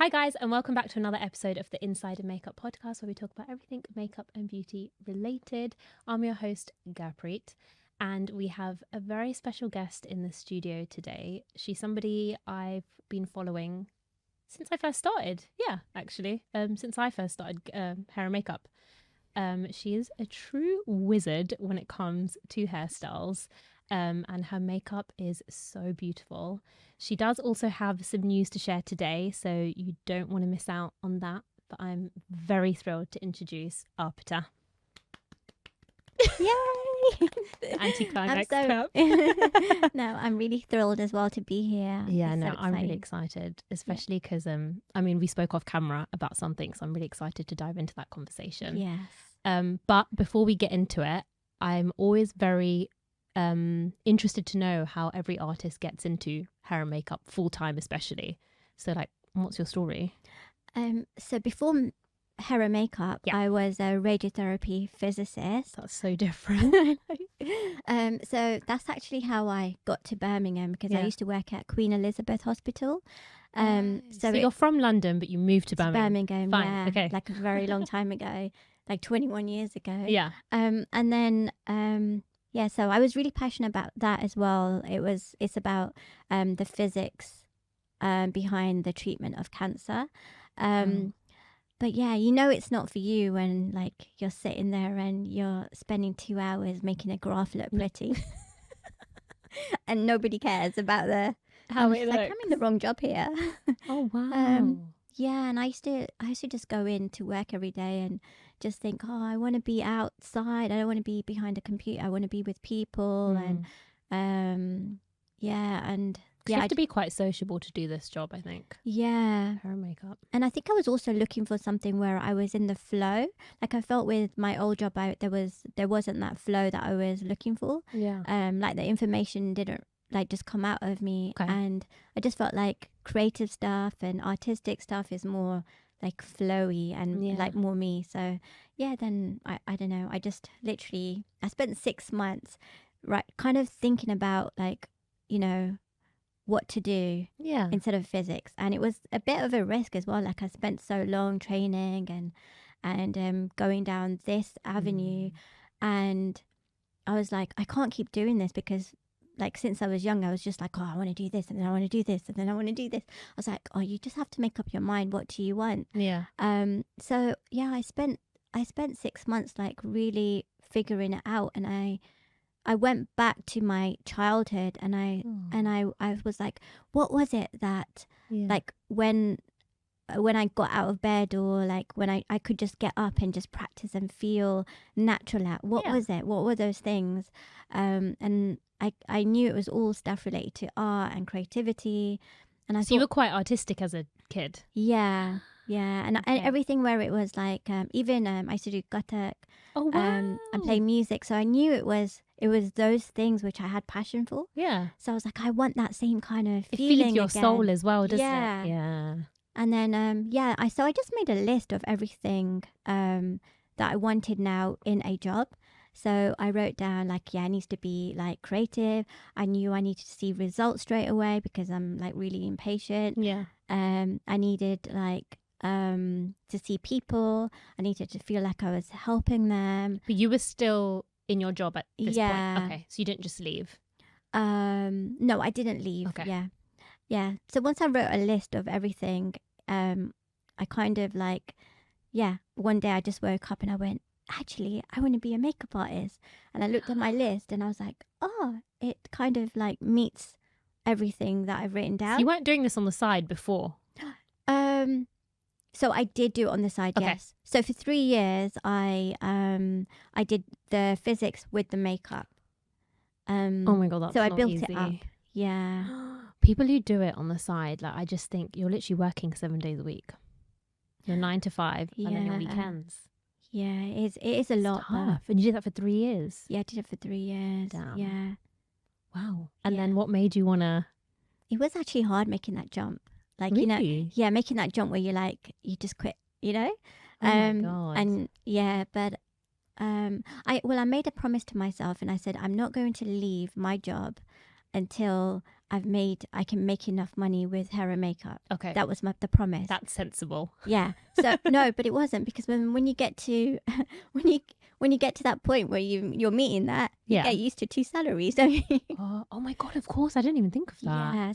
Hi guys, and welcome back to another episode of the Inside of Makeup podcast, where we talk about everything makeup and beauty related. I'm your host, Gurpreet, and we have a very special guest in the studio today. She's somebody I've been following since I first started. Since I first started hair and makeup. She is a true wizard when it comes to hairstyles. And her makeup is so beautiful. She does also have some news to share today, so you don't want to miss out on that. But I'm very thrilled to introduce Arpita. Yay! The anticlimax cup. No, I'm really thrilled as well to be here. Yeah, I'm really excited, especially because we spoke off camera about something, so I'm really excited to dive into that conversation. Yes. But before we get into it, I'm always very interested to know how every artist gets into hair and makeup full time, especially. So, what's your story? So before hair and makeup, I was a radiotherapy physicist. That's so different. So that's actually how I got to Birmingham, because I used to work at Queen Elizabeth Hospital. So you're from London, but you moved to Birmingham. Fine. Yeah, okay. Like a very long time ago, like 21 years ago. Yeah. And then so I was really passionate about that as well. It's about the physics behind the treatment of cancer. But yeah, it's not for you when you're sitting there and you're spending 2 hours making a graph look pretty, and nobody cares about how it looks. I'm in the wrong job here. Oh wow. Yeah, and I used to just go in to work every day and just think, I want to be outside. I don't want to be behind a computer. I want to be with people. And you have to be quite sociable to do this job, I think. Yeah. Hair and makeup. And I think I was also looking for something where I was in the flow. Like I felt with my old job, there wasn't that flow that I was looking for. Yeah. The information didn't just come out of me. Okay. And I just felt like creative stuff and artistic stuff is more flowy and more me. So then I don't know, I just literally I spent 6 months kind of thinking about what to do instead of physics, and it was a bit of a risk as well. I spent so long training and going down this avenue, and I was like, I can't keep doing this, because since I was young, I was just I want to do this, and then I want to do this, and then I want to do this. I was like, you just have to make up your mind. What do you want? Yeah. So yeah, I spent 6 months really figuring it out, and I went back to my childhood, and I was like, what was it that when I got out of bed, or when I could just get up and just practice and feel natural at, what was it? What were those things? And I knew it was all stuff related to art and creativity. And you were quite artistic as a kid. Yeah. Yeah. And everything where it was even I used to do Kathak. Oh, wow. And play music. So I knew it was those things which I had passion for. Yeah. So I was like, I want that same kind of feeling. It feeds your again. soul as well, doesn't it? Yeah. And then, I just made a list of everything that I wanted now in a job. So I wrote down it needs to be creative. I knew I needed to see results straight away, because I'm really impatient. Yeah. I needed to see people. I needed to feel like I was helping them. But you were still in your job at this point. Okay. So you didn't just leave. No, I didn't leave. Okay. Yeah. Yeah. So once I wrote a list of everything, I kind of one day I just woke up and I went, actually, I want to be a makeup artist. And I looked at my list and I was like, it kind of meets everything that I've written down. So you weren't doing this on the side before? So I did do it on the side, yes. So for 3 years, I did the physics with the makeup. Oh my God, that's so not I built easy. it up. Yeah. People who do it on the side, I just think you're literally working 7 days a week. You're 9 to 5, and then your weekends. Yeah, it is a lot. Tough. And you did that for 3 years? Yeah, I did it for 3 years. Damn. Yeah. Wow. And then what made you want to... It was actually hard making that jump. Really? Making that jump where you're you just quit, Oh my God. And but I made a promise to myself, and I said, I'm not going to leave my job until I can make enough money with hair and makeup. Okay. That was the promise. That's sensible. Yeah. So no, but it wasn't, because when you get to when you get to that point where you're meeting that, you get used to 2 salaries, don't you? Oh my God, of course. I didn't even think of that. Yeah.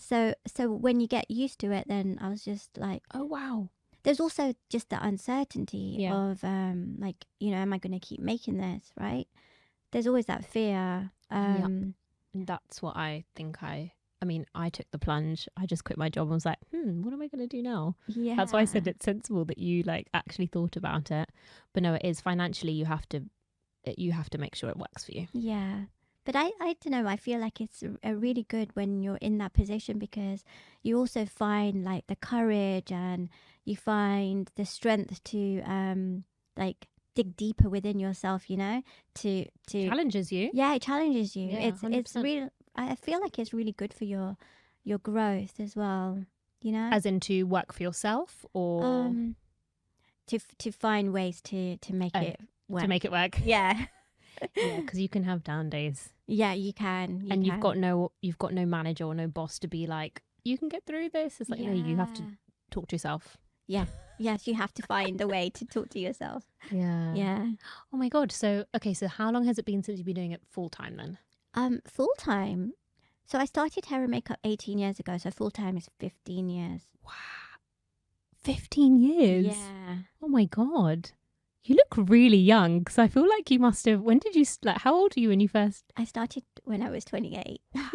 So when you get used to it, then I was just like, oh wow. There's also just the uncertainty of like, am I going to keep making this, right? There's always that fear. That's what I think I took the plunge. I just quit my job and was like, what am I going to do now? Yeah. That's why I said it's sensible that you like actually thought about it. But no, it is financially you have to make sure it works for you. Yeah. But I don't know, I feel like it's a really good when you're in that position, because you also find like the courage and you find the strength to like dig deeper within yourself, to challenges you. Yeah, it challenges you. Yeah, it's really, I feel like it's really good for your growth as well, As in to work for yourself, or to find ways to make it work. To make it work. Yeah. Yeah, because you can have down days. Yeah, you can. You've got no manager or no boss to be like, you can get through this. It's like, no, you have to talk to yourself. Yeah. Yes, you have to find a way to talk to yourself. Yeah. Yeah. Oh my God. So how long has it been since you've been doing it full time then? Full time. So I started hair and makeup 18 years ago. So full time is 15 years. Wow. 15 years? Yeah. Oh my God. You look really young, because I feel like you must have. When did you how old were you when you first? I started when I was 28. Wow,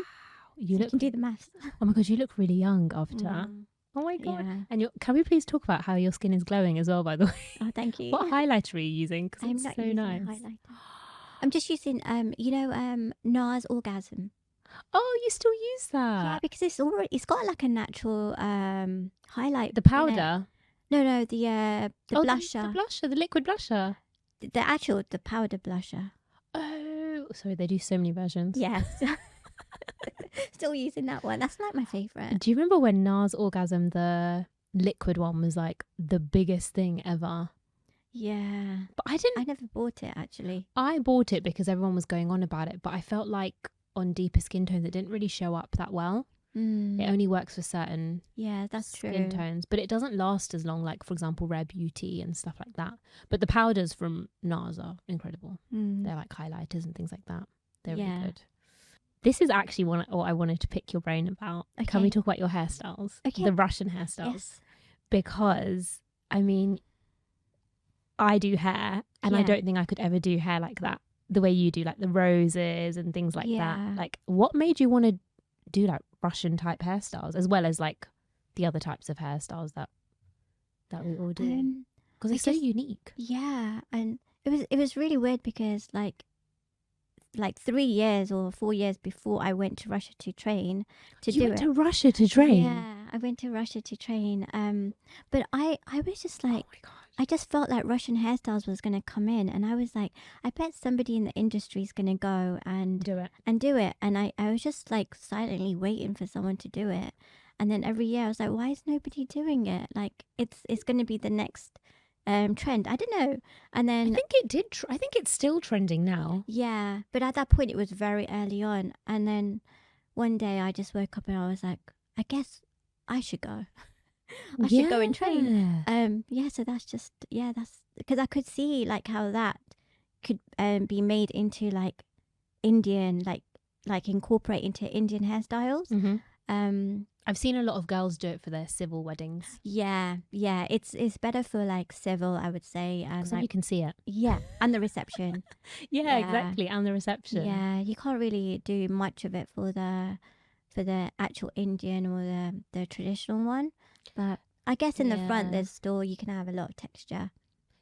You can do the maths. Oh my God, you look really young after. Oh my God. Yeah. And can we please talk about how your skin is glowing as well, by the way? Oh, thank you. What highlighter are you using? Because I'm it's not so using nice. a highlighter. I'm just using NARS Orgasm. Oh, you still use that? Yeah, because it's got like a natural highlight. The powder? No, the blusher. The blusher, the liquid blusher. The powder blusher. Oh, sorry, they do so many versions. Yes. Still using that one. That's like my favourite. Do you remember when NARS Orgasm, the liquid one, was like the biggest thing ever? Yeah. But I never bought it, actually. I bought it because everyone was going on about it, but I felt like on deeper skin tones it didn't really show up that well. It only works for certain skin tones, but it doesn't last as long, like for example Rare Beauty and stuff like that. But the powders from NARS are incredible. They're like highlighters and things like that. They're really good. This is actually what I wanted to pick your brain about. Okay. Can we talk about your hairstyles? Okay. The Russian hairstyles. Yes. Because I mean, I do hair and I don't think I could ever do hair like that, the way you do, like the roses and things like that. Like, what made you want to do like Russian type hairstyles, as well as like the other types of hairstyles that we all do? Because they're so unique. Yeah, and it was really weird because like 3 years or 4 years before I went to Russia to train You went to Russia to train? Yeah, I went to Russia to train. But I was just like, oh my God. I just felt like Russian hairstyles was going to come in, and I was like, I bet somebody in the industry is going to go and do it. And I was just like silently waiting for someone to do it. And then every year I was like, why is nobody doing it? Like it's going to be the next trend. I don't know. And then I think it did. I think it's still trending now. Yeah, but at that point it was very early on. And then one day I just woke up and I was like, I guess I should go. I should go and train. So that's because I could see like how that could be made into like Indian, like incorporate into Indian hairstyles. Mm-hmm. I've seen a lot of girls do it for their civil weddings. Yeah, it's better for like civil, I would say, and so like, you can see it. Yeah, and the reception. Yeah, exactly, and the reception. Yeah, you can't really do much of it for the actual Indian or the traditional one, but I guess in the front there's still, you can have a lot of texture.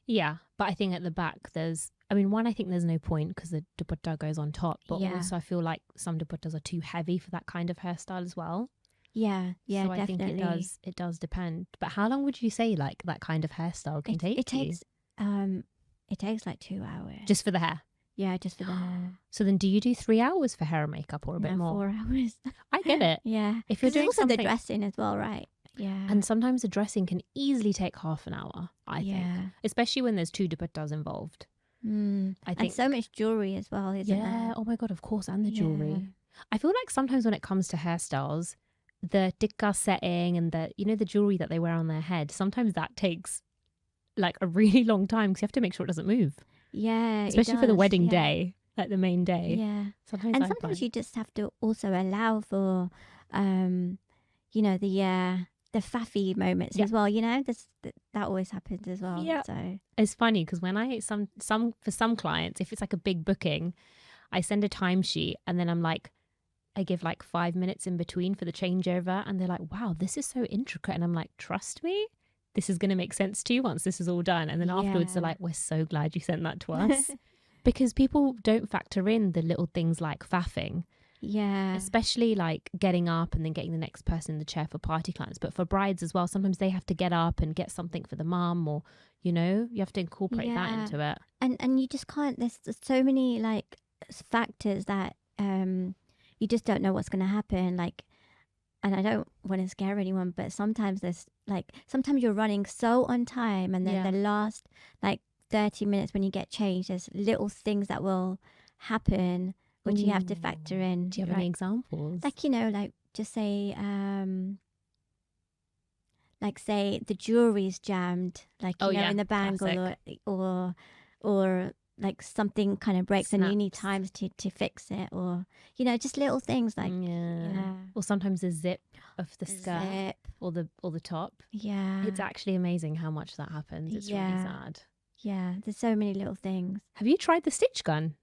Yeah, but I think at the back I think there's no point because the dupatta goes on top, but also I feel like some dupattas are too heavy for that kind of hairstyle as well. Yeah, so definitely. I think it does depend. But how long would you say like that kind of hairstyle can take? It takes like 2 hours. Just for the hair? Yeah, just for the hair. So then do you do 3 hours for hair and makeup or a bit more? 4 hours. I get it. Yeah. If you're doing also something... the dressing as well, right? Yeah. And sometimes the dressing can easily take half an hour, I think. Especially when there's 2 dupattas involved. I think. And so much jewellery as well, isn't there? Yeah. Oh my God, of course. And the jewellery. I feel like sometimes when it comes to hairstyles, the tikka setting and the, you know, the jewelry that they wear on their head, sometimes that takes like a really long time because you have to make sure it doesn't move. Yeah, it Especially for the does. wedding Yeah. day, like the main day. Yeah. Sometimes And I sometimes find. you just have to also allow for, you know, the faffy moments Yeah. as well. You know, that always happens as well. Yeah. So It's funny because when I for some clients, if it's like a big booking, I send a timesheet and then I'm like, I give like 5 minutes in between for the changeover, and they're like, "Wow, this is so intricate," and I'm like, "Trust me, this is going to make sense to you once this is all done." And then afterwards, they're yeah. like, "We're so glad you sent that to us," because people don't factor in the little things like faffing, Yeah. especially like getting up and then getting the next person in the chair for party clients, but for brides as well. Sometimes they have to get up and get something for the mum, or you know, you have to incorporate that Yeah. into it. And you just can't. There's so many like factors that you just don't know what's going to happen. Like, and I don't want to scare anyone, but sometimes sometimes you're running so on time, and then Yeah. the last like 30 minutes when you get changed, there's little things that will happen which you have to factor in. Do you have any examples? Like, you know, like just say like say the jewelry's jammed, like you know, in the bangle, or like something kind of breaks and you need times to fix it, or you know, just little things like or sometimes the zip of the skirt or the top. It's actually amazing how much that happens. It's really sad. There's so many little things. Have you tried the stitch gun?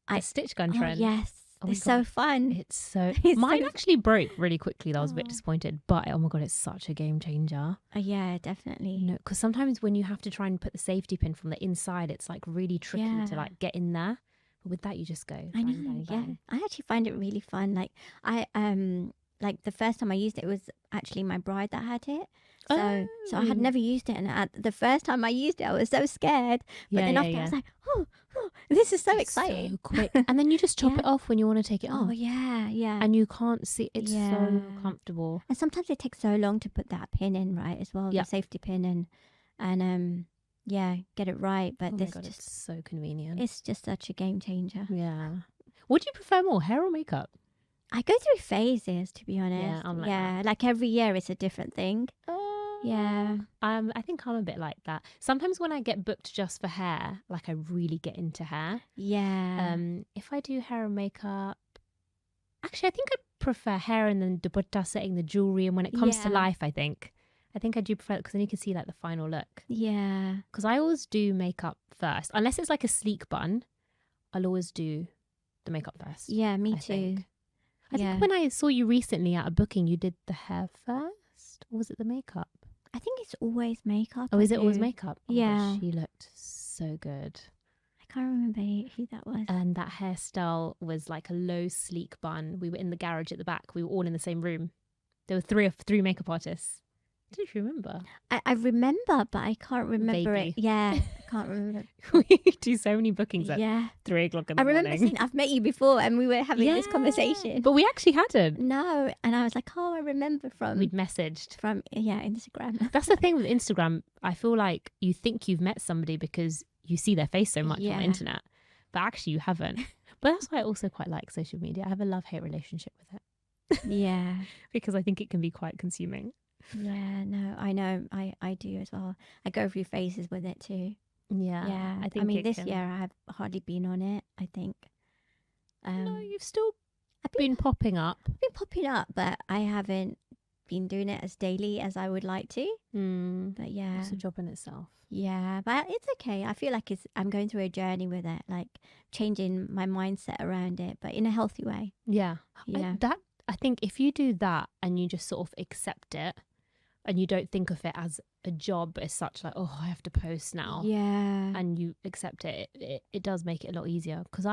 The stitch gun trend. Yes. It's so fun. It's so mine actually broke really quickly. I was a bit disappointed, but oh my god, it's such a game changer. Yeah, definitely. No, because sometimes when you have to try and put the safety pin from the inside, it's like really tricky to like get in there. But with that, you just go. I know. Bang, bang, bang. I actually find it really fun. Like like the first time I used it was actually my bride that had it. So I had never used it, and the first time I used it, I was so scared. But then after I was like, oh, this is so exciting. So quick. And then you just chop it off when you want to take it off. Oh yeah. And you can't see. It's so comfortable. And sometimes it takes so long to put that pin in, right? As well, the safety pin and get it right. But this God, it's so convenient. It's just such a game changer. Yeah. What do you prefer more, hair or makeup? I go through phases, to be honest. Yeah, I'm like that. Like every year it's a different thing. I think I'm a bit like that. Sometimes when I get booked just for hair, like I really get into hair. Yeah. If I do hair and makeup, actually I think I prefer hair and then dupatta setting, the jewelry, and when it comes to life, I think I do prefer it because then you can see like the final look. Yeah. Because I always do makeup first, unless it's like a sleek bun. I'll always do the makeup first. Yeah, me too. I think when I saw you recently at a booking, you did the hair first, or was it the makeup? I think it's always makeup. Oh, is it always makeup? Oh, yeah. gosh, she looked so good. I can't remember who that was. And that hairstyle was like a low, sleek bun. We were in the garage at the back. We were all in the same room. There were three makeup artists. Don't you remember? I remember, but I can't remember Vaguely. it. Yeah, I can't remember. We do so many bookings at 3 o'clock in the morning. I remember saying I've met you before and we were having this conversation. But we actually hadn't. No, and I was like, oh, I remember from... We'd messaged. From, Instagram. That's the thing with Instagram. I feel like you think you've met somebody because you see their face so much on the internet. But actually you haven't. But that's why I also quite like social media. I have a love-hate relationship with it. Yeah. Because I think it can be quite consuming. Yeah, no, I know. I do as well. I go through phases with it too. Yeah. I mean, this year I have hardly been on it, I think. No, you've still been popping up. I've been popping up, but I haven't been doing it as daily as I would like to. But yeah. It's a job in itself. Yeah, but it's okay. I feel like I'm going through a journey with it, like changing my mindset around it, but in a healthy way. Yeah. I think if you do that and you just sort of accept it and you don't think of it as a job as such, like, oh, I have to post now. Yeah. And you accept it, it does make it a lot easier. Because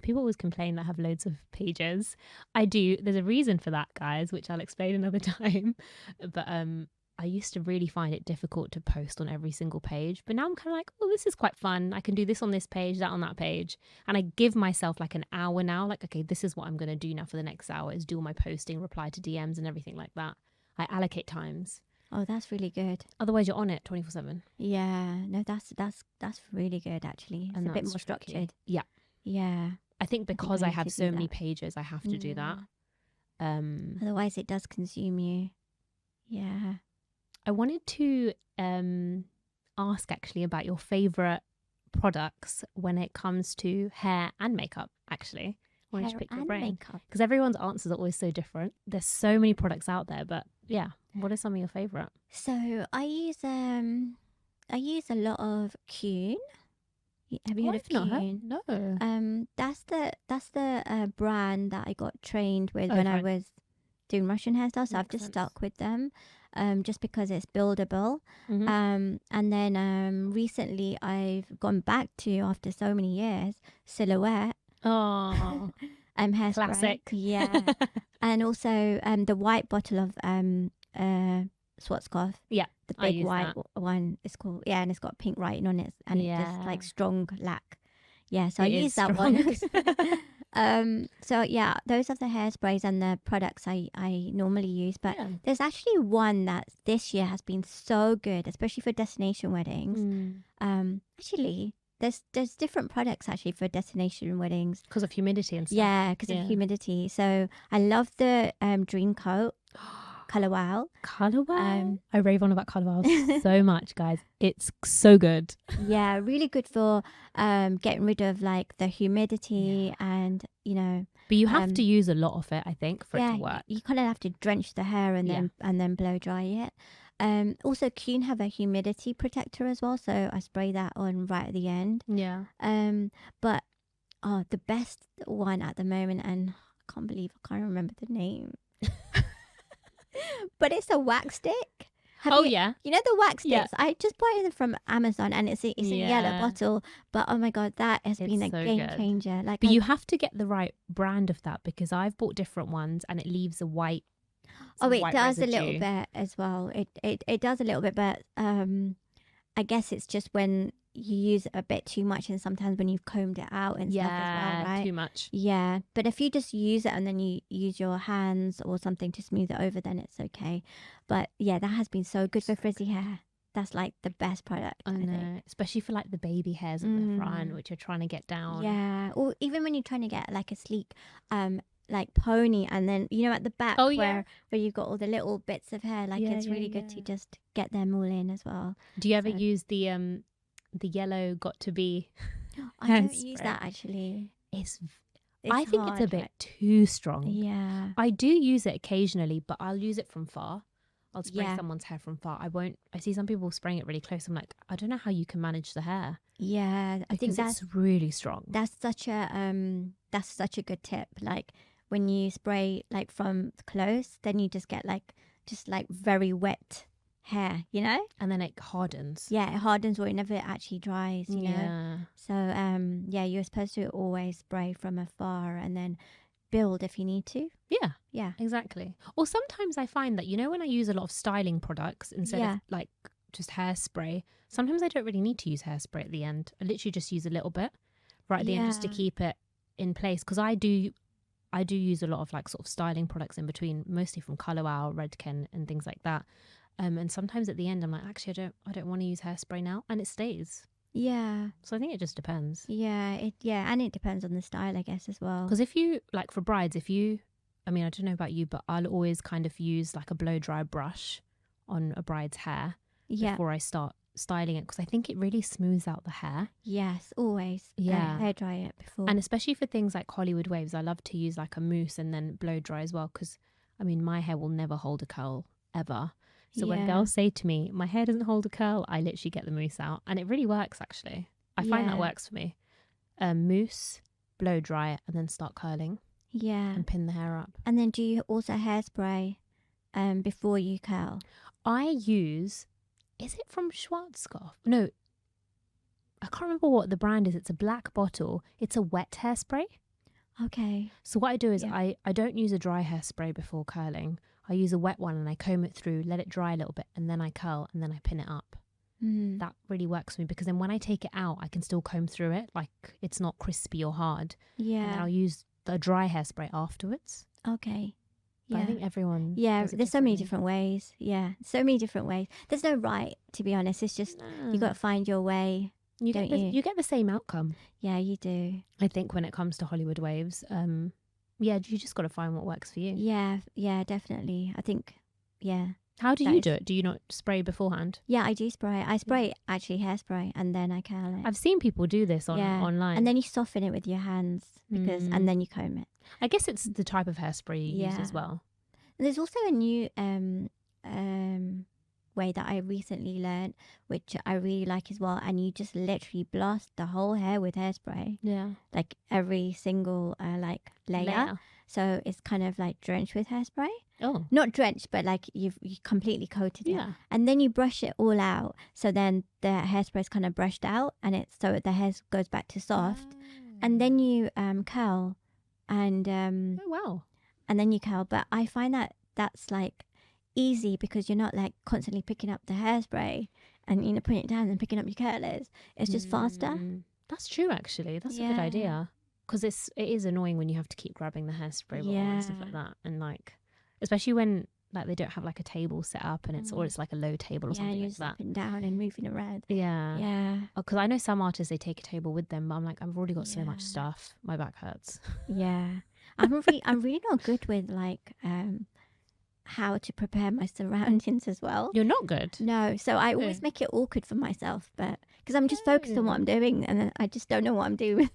people always complain that I have loads of pages. I do. There's a reason for that, guys, which I'll explain another time. But I used to really find it difficult to post on every single page. But now I'm kind of like, oh, this is quite fun. I can do this on this page, that on that page. And I give myself like an hour now. Like, okay, this is what I'm going to do now for the next hour, is do all my posting, reply to DMs and everything like that. I allocate times. Oh, that's really good. Otherwise, you're on it 24/7. Yeah. No, that's really good, actually. It's a bit more structured. Yeah. Yeah. I think because I have so many pages, I have to do that. Otherwise, it does consume you. Yeah. I wanted to ask actually about your favorite products when it comes to hair and makeup, actually. I wanted to pick your brain. Because everyone's answers are always so different. There's so many products out there, but yeah, what are some of your favorite? So I use a lot of Cune. Have you heard of Cune? No. That's the brand that I got trained with when I was doing Russian hairstyles. So I've just stuck with them, just because it's buildable. And then recently I've gone back to, after so many years, Silhouette. Oh, hairspray. Classic. Yeah. And also the white bottle of Schwarzkopf. Yeah, the big white one. It's called, yeah, and it's got pink writing on it, and it's just like strong lac. Yeah, so I use that one. So yeah, those are the hairsprays and the products I normally use. But there's actually one that this year has been so good, especially for destination weddings. Actually, there's different products actually for destination weddings because of humidity and stuff. Yeah, because of humidity. So I love the Dream Coat. Color Wow. I rave on about Color Wow so much, guys. It's so good. Yeah, really good for getting rid of like the humidity and, you know. But you have to use a lot of it, I think, for it to work. You kind of have to drench the hair and then blow dry it. Also, Cune have a humidity protector as well, so I spray that on right at the end. Yeah. But the best one at the moment, and I can't believe I can't remember the name. But it's a wax stick. Yeah. You know the wax sticks? Yeah. I just bought it from Amazon, and it's a yellow bottle. But oh my God, that has been a game changer. Like, but you have to get the right brand of that, because I've bought different ones and it leaves a white. It does residue. A little bit as well. It does a little bit, but I guess it's just when you use it a bit too much, and sometimes when you've combed it out and stuff as well, right? Too much. Yeah, but if you just use it and then you use your hands or something to smooth it over, then it's okay. But yeah, that has been so good for frizzy hair. That's like the best product. I know, especially for like the baby hairs at the front, which you're trying to get down. Yeah, or even when you're trying to get like a sleek like pony, and then you know at the back where you've got all the little bits of hair, like it's really good to just get them all in as well. Do you ever use the yellow got to be? I don't use that actually. I think it's a bit too strong. Yeah, I do use it occasionally, but I'll use it from far. I'll spray someone's hair from far. I see some people spraying it really close. I'm like, I don't know how you can manage the hair. Yeah, I think that's really strong. That's such a good tip. Like when you spray like from close, then you just get like very wet hair, you know, and then it hardens. Yeah, it hardens, or it never actually dries, you know. So you're supposed to always spray from afar and then build if you need to. Yeah, exactly. Or sometimes I find that, you know, when I use a lot of styling products instead of like just hairspray, sometimes I don't really need to use hairspray at the end. I literally just use a little bit right at the end just to keep it in place, because I do use a lot of like sort of styling products in between, mostly from Color Wow, Redken and things like that. And sometimes at the end I'm like, actually I don't want to use hairspray now, and it stays. Yeah. So I think it just depends. Yeah, and it depends on the style, I guess, as well. Because if you, like for brides, I mean, I don't know about you, but I'll always kind of use like a blow dry brush on a bride's hair before I start styling it, because I think it really smooths out the hair. Yes, always. Yeah. Hair dry it before. And especially for things like Hollywood waves, I love to use like a mousse and then blow dry as well, because I mean, my hair will never hold a curl ever. So when girls say to me, my hair doesn't hold a curl, I literally get the mousse out. And it really works, actually. I find that works for me. Mousse, blow dry it, and then start curling. Yeah. And pin the hair up. And then do you also hairspray before you curl? I use, is it from Schwarzkopf? No, I can't remember what the brand is. It's a black bottle. It's a wet hairspray. Okay. So what I do is I don't use a dry hairspray before curling. I use a wet one and I comb it through, let it dry a little bit, and then I curl and then I pin it up. That really works for me, because then when I take it out, I can still comb through it. Like it's not crispy or hard. Yeah. And then I'll use the dry hairspray afterwards. Okay. But I think everyone. Yeah, there's so many different ways. Yeah, so many different ways. There's no right, to be honest. It's just you got to find your way. You don't get you? you get the same outcome. Yeah, you do. I think when it comes to Hollywood waves, yeah, you just got to find what works for you. Yeah, definitely. I think, yeah. How do you do it? Do you not spray beforehand? Yeah, I do spray. I spray actually hairspray and then I curl it. I've seen people do this online. And then you soften it with your hands and then you comb it. I guess it's the type of hairspray you use as well. And there's also a new way that I recently learned, which I really like as well. And you just literally blast the whole hair with hairspray. Yeah. Like every single like layer. So it's kind of like drenched with hairspray. Oh. Not drenched, but like you completely coated it. Yeah. And then you brush it all out. So then the hairspray is kind of brushed out and it's so the hair goes back to soft. And then you curl and oh wow. And then you curl. But I find that that's like easy because you're not like constantly picking up the hairspray and putting it down and picking up your curlers. It's just faster. That's true, actually. That's a good idea. Because it is annoying when you have to keep grabbing the hairspray bottle and stuff like that, and like especially when like they don't have like a table set up and it's or it's like a low table or something like that. Up and down and moving around. Yeah. Because I know some artists they take a table with them, but I'm like I've already got so much stuff. My back hurts. Yeah, I'm really not good with like how to prepare my surroundings as well. You're not good? No, so I always make it awkward for myself, but because I'm just focused on what I'm doing and I just don't know what I'm doing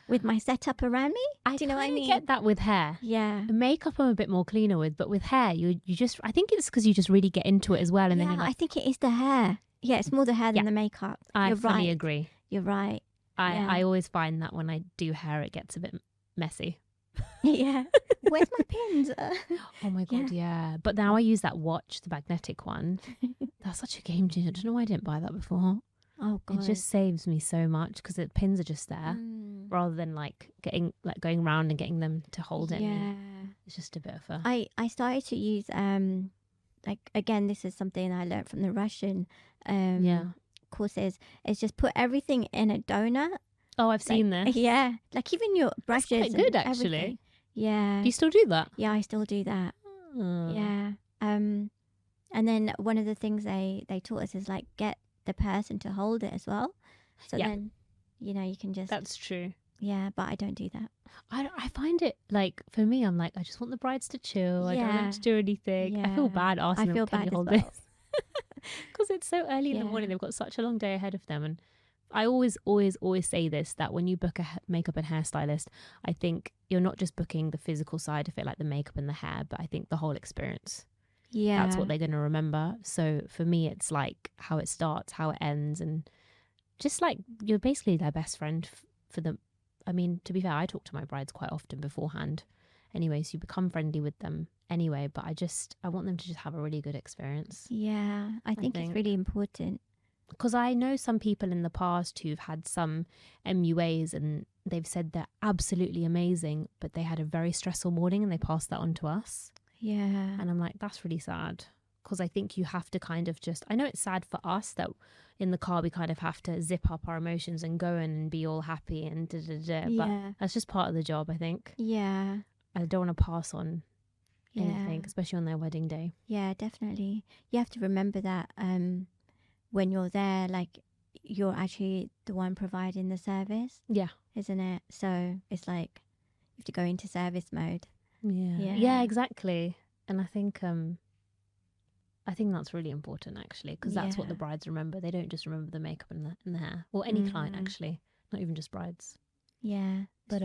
with my setup around me. Do you know what I mean? I get that with hair. Yeah. Makeup I'm a bit more cleaner with, but with hair, you just, I think it's because you just really get into it as well. And then you're like, I think it is the hair. Yeah, it's more the hair than the makeup. I fully agree. You're right. I always find that when I do hair, it gets a bit messy. Yeah. Where's my pins? Oh my God, yeah. But now I use that watch, the magnetic one. That's such a game changer. I don't know why I didn't buy that before. Oh God. It just saves me so much because the pins are just there rather than like going around and getting them to hold it. Yeah. It's just a bit of a... I started to use like again, this is something I learned from the Russian courses. Is just put everything in a donut. Oh, I've seen this. Yeah, like even your brushes. That's quite good, actually. Everything. Yeah. Do you still do that? Yeah, I still do that. Yeah. And then one of the things they taught us is like get the person to hold it as well. So then, you can just... That's true. Yeah, but I don't do that. I find it like, for me, I'm like, I just want the brides to chill. I don't want them to do anything. Yeah. I feel bad asking them, can you hold this? Because it's so early in the morning. They've got such a long day ahead of them. And I always say this, that when you book a makeup and hairstylist, I think you're not just booking the physical side of it, like the makeup and the hair, but I think the whole experience. Yeah. That's what they're going to remember. So for me, it's like how it starts, how it ends, and just like you're basically their best friend for them. I mean, to be fair, I talk to my brides quite often beforehand. Anyway, so you become friendly with them anyway, but I want them to just have a really good experience. Yeah, I think it's really important. Because I know some people in the past who've had some MUAs and they've said they're absolutely amazing, but they had a very stressful morning and they passed that on to us. Yeah. And I'm like, that's really sad. Because I think you have to kind of just, I know it's sad for us that in the car we kind of have to zip up our emotions and go in and be all happy and but that's just part of the job, I think. Yeah. I don't want to pass on anything, especially on their wedding day. Yeah, definitely. You have to remember that when you're there, like you're actually the one providing the service. Yeah. Isn't it? So it's like you have to go into service mode. Yeah, exactly. And I think that's really important actually, because that's what the brides remember. They don't just remember the makeup and the hair, or any client actually, not even just brides. Yeah, but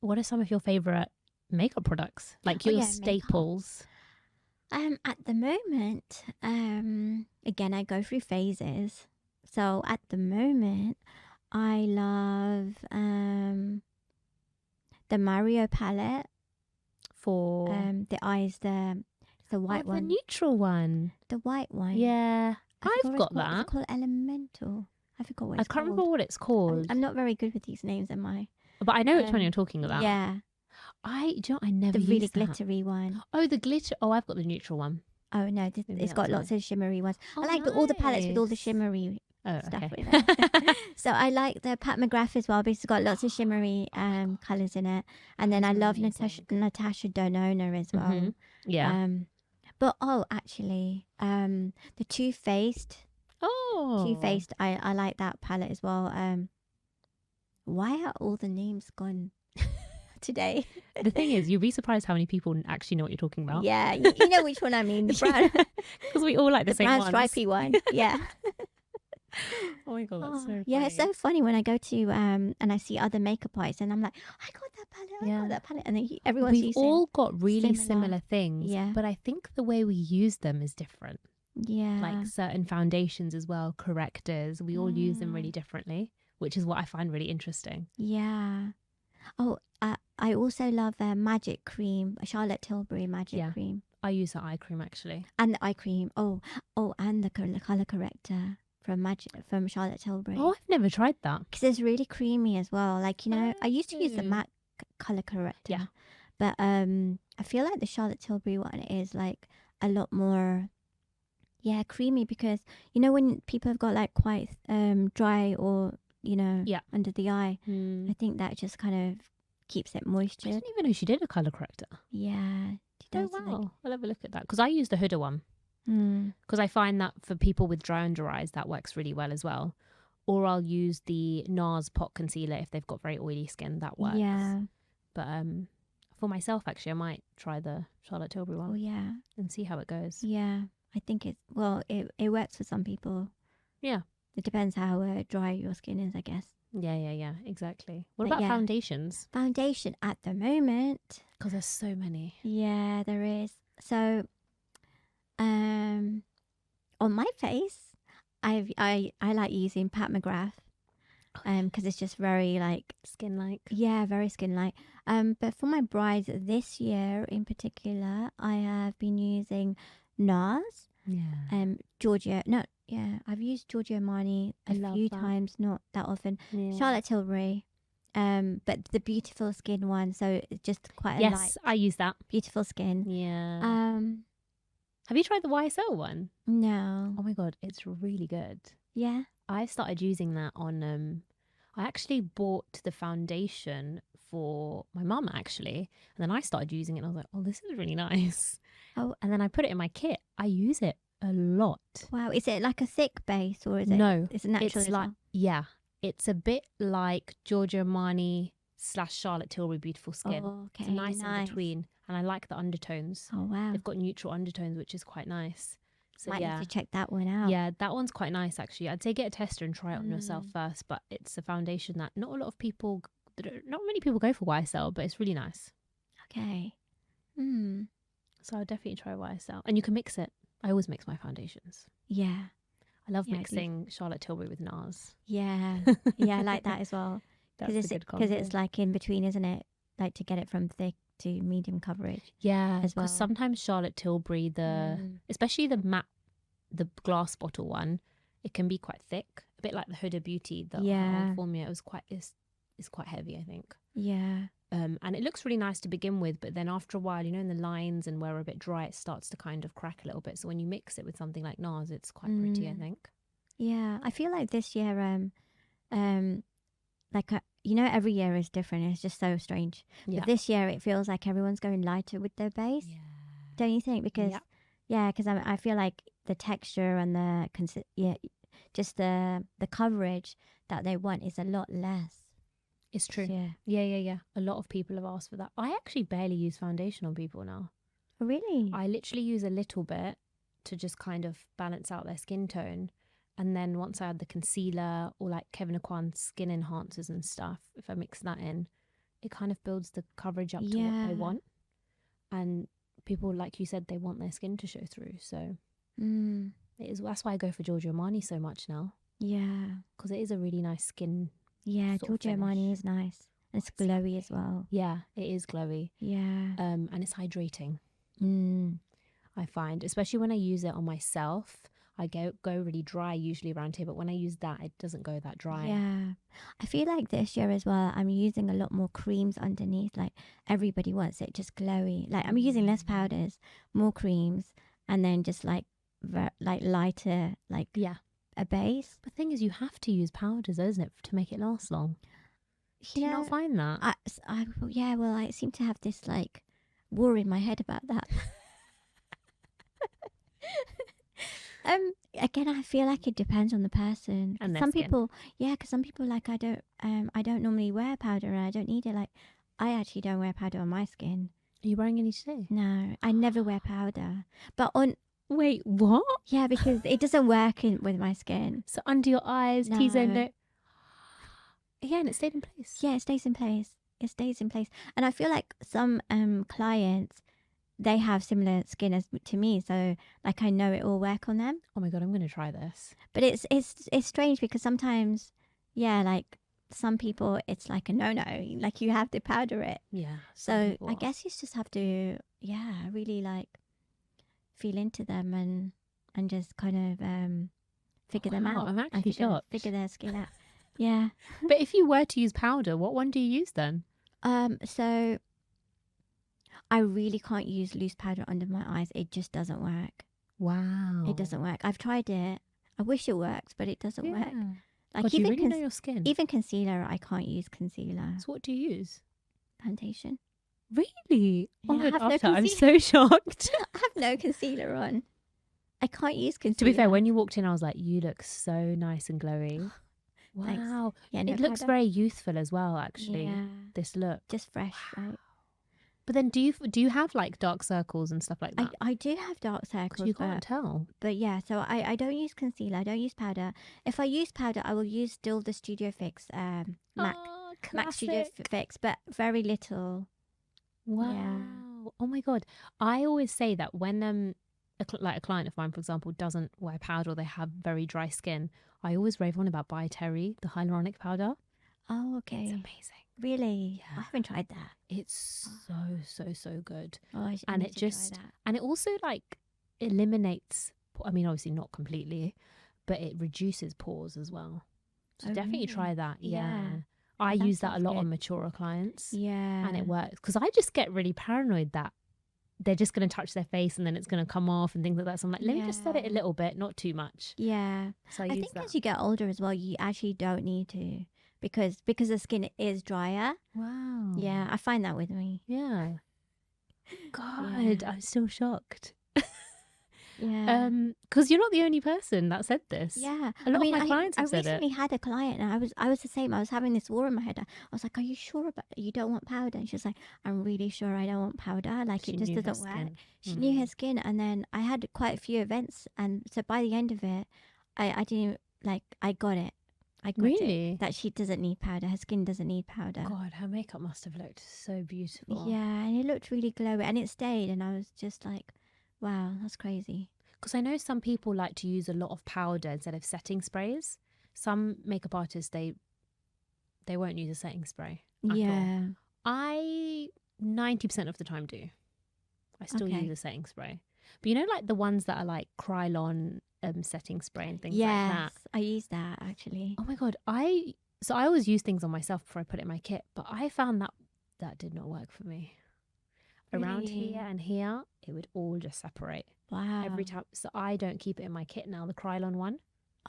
what are some of your favorite makeup products, like your staples? At the moment, again, I go through phases. So at the moment, I love the Mario palette for the eyes. The white one. The neutral one. The white one. Yeah. I've got that. It's called Elemental. I forgot what it's called. I can't remember what it's called. I'm not very good with these names, am I? But I know which one you're talking about. Yeah. I never used the really glittery one. Oh, the glitter. Oh, I've got the neutral one. Oh, no. It's got lots of shimmery ones. Oh, I like all the palettes with all the shimmery stuff okay. with it. So I like the Pat McGrath as well, because it's got lots of shimmery colours in it. And then I love Natasha Denona as well. Yeah. But actually, the Too Faced Oh. Too Faced. I like that palette as well. Why are all the names gone today? The thing is, you'll be surprised how many people actually know what you're talking about. Yeah, you know which one I mean. The brown. Because we all like the same brown ones. stripy one. Yeah. Oh my god, that's so funny. Yeah, it's so funny when I go to and I see other makeup artists and I'm like, I got that palette, I got that palette, and then everyone's We've all got really similar things, yeah. but I think the way we use them is different. Yeah, like certain foundations as well, correctors, we all use them really differently, which is what I find really interesting. Yeah. Oh, I also love Magic Cream, Charlotte Tilbury Magic Cream. I use the eye cream actually, and the eye cream. Oh, and the color corrector from Charlotte Tilbury. Oh, I've never tried that because it's really creamy as well. Like, you know, I used to use the matte color corrector, but I feel like the Charlotte Tilbury one is like a lot more creamy, because you know when people have got like quite dry or you know under the eye, I think that just kind of keeps it moisture. I didn't even know she did a color corrector. Yeah. Oh wow, I'll have a look at that, because I use the Huda one, because I find that for people with dry under eyes that works really well as well. Or I'll use the NARS pot concealer if they've got very oily skin, that works. Yeah. But for myself actually, I might try the Charlotte Tilbury one. Oh yeah. And see how it goes. Yeah, I think it works for some people. Yeah. It depends how dry your skin is, I guess. Yeah, exactly. What about foundations? Foundation at the moment, because there's so many. Yeah, there is. So, on my face, I like using Pat McGrath, because it's just very like skin-like. Yeah, very skin-like. But for my brides this year in particular, I have been using NARS. Yeah. Giorgio. No, yeah, I've used Giorgio Armani a few times, not that often. Yeah. Charlotte Tilbury. But the Beautiful Skin one, so it's just quite a light. I use that. Beautiful Skin. Yeah. Have you tried the YSL one? No. Oh my god, it's really good. Yeah. I started using that on I actually bought the foundation for my mum actually, and then I started using it and I was like, oh, this is really nice. Oh, and then I put it in my kit. I use it a lot. Wow. Is it like a thick base, or is it? No, it's a natural. It's like it's a bit like Giorgio Armani / Charlotte Tilbury Beautiful Skin. Oh, okay. It's nice in between, and I like the undertones. Oh wow. They've got neutral undertones, which is quite nice. So might need to check that one out. Yeah, that one's quite nice actually. I'd say get a tester and try it on yourself first, but it's a foundation that not many people go for YSL, but it's really nice. Okay. So I'll definitely try YSL, and you can mix it. I always mix my foundations. Yeah. I love mixing Charlotte Tilbury with NARS. Yeah. Yeah, I like that as well. Because it's like in between, isn't it? Like to get it from thick to medium coverage. Yeah, as well. Because sometimes Charlotte Tilbury, especially the matte, the glass bottle one, it can be quite thick. A bit like the Huda Beauty, the formula is quite heavy, I think. Yeah. And it looks really nice to begin with, but then after a while, you know, in the lines and where we're a bit dry, it starts to kind of crack a little bit. So when you mix it with something like NARS, it's quite pretty, I think. Yeah, I feel like this year, you know, every year is different. It's just so strange. Yeah. But this year, it feels like everyone's going lighter with their base. Yeah. Don't you think? Because because I feel like the texture and just the coverage that they want is a lot less. It's true. Yeah. A lot of people have asked for that. I actually barely use foundation on people now. Oh, really? I literally use a little bit to just kind of balance out their skin tone. And then once I add the concealer or like Kevyn Aucoin's skin enhancers and stuff, if I mix that in, it kind of builds the coverage up to what they want. And people, like you said, they want their skin to show through. So that's why I go for Giorgio Armani so much now. Yeah. Because it is a really nice skin. Yeah, Giorgio Armani is nice. And it's glowy as well. Yeah, it is glowy. Yeah. And it's hydrating. I find, especially when I use it on myself, I go really dry usually around here, but when I use that, it doesn't go that dry. Yeah. I feel like this year as well, I'm using a lot more creams underneath. Like everybody wants it just glowy. Like I'm using less powders, more creams, and then just like lighter, like a base. The thing is, you have to use powders, isn't it, to make it last long? Do you not find that? I seem to have this like war in my head about that. Again, I feel like it depends on the person. 'Cause And their some skin. people, yeah, because some people like I don't normally wear powder and I don't need it. Like I actually don't wear powder on my skin. Are you wearing any today? No, I never wear powder. But on Wait, what? yeah, because it doesn't work with my skin. So under your eyes, T-zone, No. no. Yeah, and it stayed in place. Yeah, it stays in place. It stays in place. And I feel like some clients, they have similar skin as to me, so like I know it will work on them. Oh my god, I'm gonna try this. But it's strange because sometimes, yeah, like some people it's like a no, like you have to powder it. Yeah. So I guess you just have to, yeah, really like feel into them and just kind of figure them Wow, out. I'm and actually shocked. Figure their skin out. Yeah. But if you were to use powder, what one do you use then? So I really can't use loose powder under my eyes. It just doesn't work. Wow. It doesn't work. I've tried it. I wish it works, but it doesn't work. Like God, you really know your skin. Even concealer, I can't use concealer. So what do you use? Foundation. Really? Yeah, Oh my god, I have no Arpita, I'm concealer. so shocked. I have no concealer on. I can't use concealer. To be fair, when you walked in, I was like, you look so nice and glowy. Thanks. Wow. Yeah, no it looks powder. very youthful as well, actually. Yeah. This look. Just fresh, right? But then do you have like dark circles and stuff like that? I do have dark 'Cause circles, you can't tell. but yeah, so I don't use concealer. I don't use powder. If I use powder, I will use still the Studio Fix MAC Studio Fix, but very little. Wow. Yeah. Oh my god. I always say that when like a client of mine, for example, doesn't wear powder or they have very dry skin, I always rave on about By Terry, the hyaluronic powder. Oh, okay. It's amazing. Really? Yeah. I haven't tried that. It's so good. Oh, And it just and it also like eliminates, I mean obviously not completely, but it reduces pores as well. So definitely really? try that. Yeah. Yeah. I That use that a sounds lot on good. maturer clients. Yeah. And it works because I just get really paranoid that they're just going to touch their face and then it's going to come off and things like that. So I'm like, let me just set it a Yeah. little bit, not too much. Yeah. So I I use think that. as you get older as well, you actually don't need to because the skin is drier. Wow. Yeah, I find that with me. Yeah. God, Yeah. I'm still shocked. Yeah. Because you're not the only person that said this. Yeah. A lot of my clients I have said it. recently had a client and I was the same. I was having this war in my head. I was like, "Are you sure about you don't want powder?" And she was like, "I'm really sure I don't want powder. Like She it just knew her doesn't work." skin. She knew her skin, and then I had quite a few events, and so by the end of it, I didn't like I got it. I got Really? it that she doesn't need powder. Her skin doesn't need powder. God, her makeup must have looked so beautiful. Yeah, and it looked really glowy, and it stayed, and I was just like, "Wow, that's crazy." Because I know some people like to use a lot of powder instead of setting sprays. Some makeup artists, they won't use a setting spray at all. Yeah. I 90% of the time do. I still Okay. use a setting spray. But you know, like the ones that are like Krylon setting spray and things like that. Yes, I use that actually. Oh my God. I always use things on myself before I put it in my kit, but I found that did not work for me. Around Really? here and here, it would all just separate Wow. every time. So I don't keep it in my kit now, the Krylon one.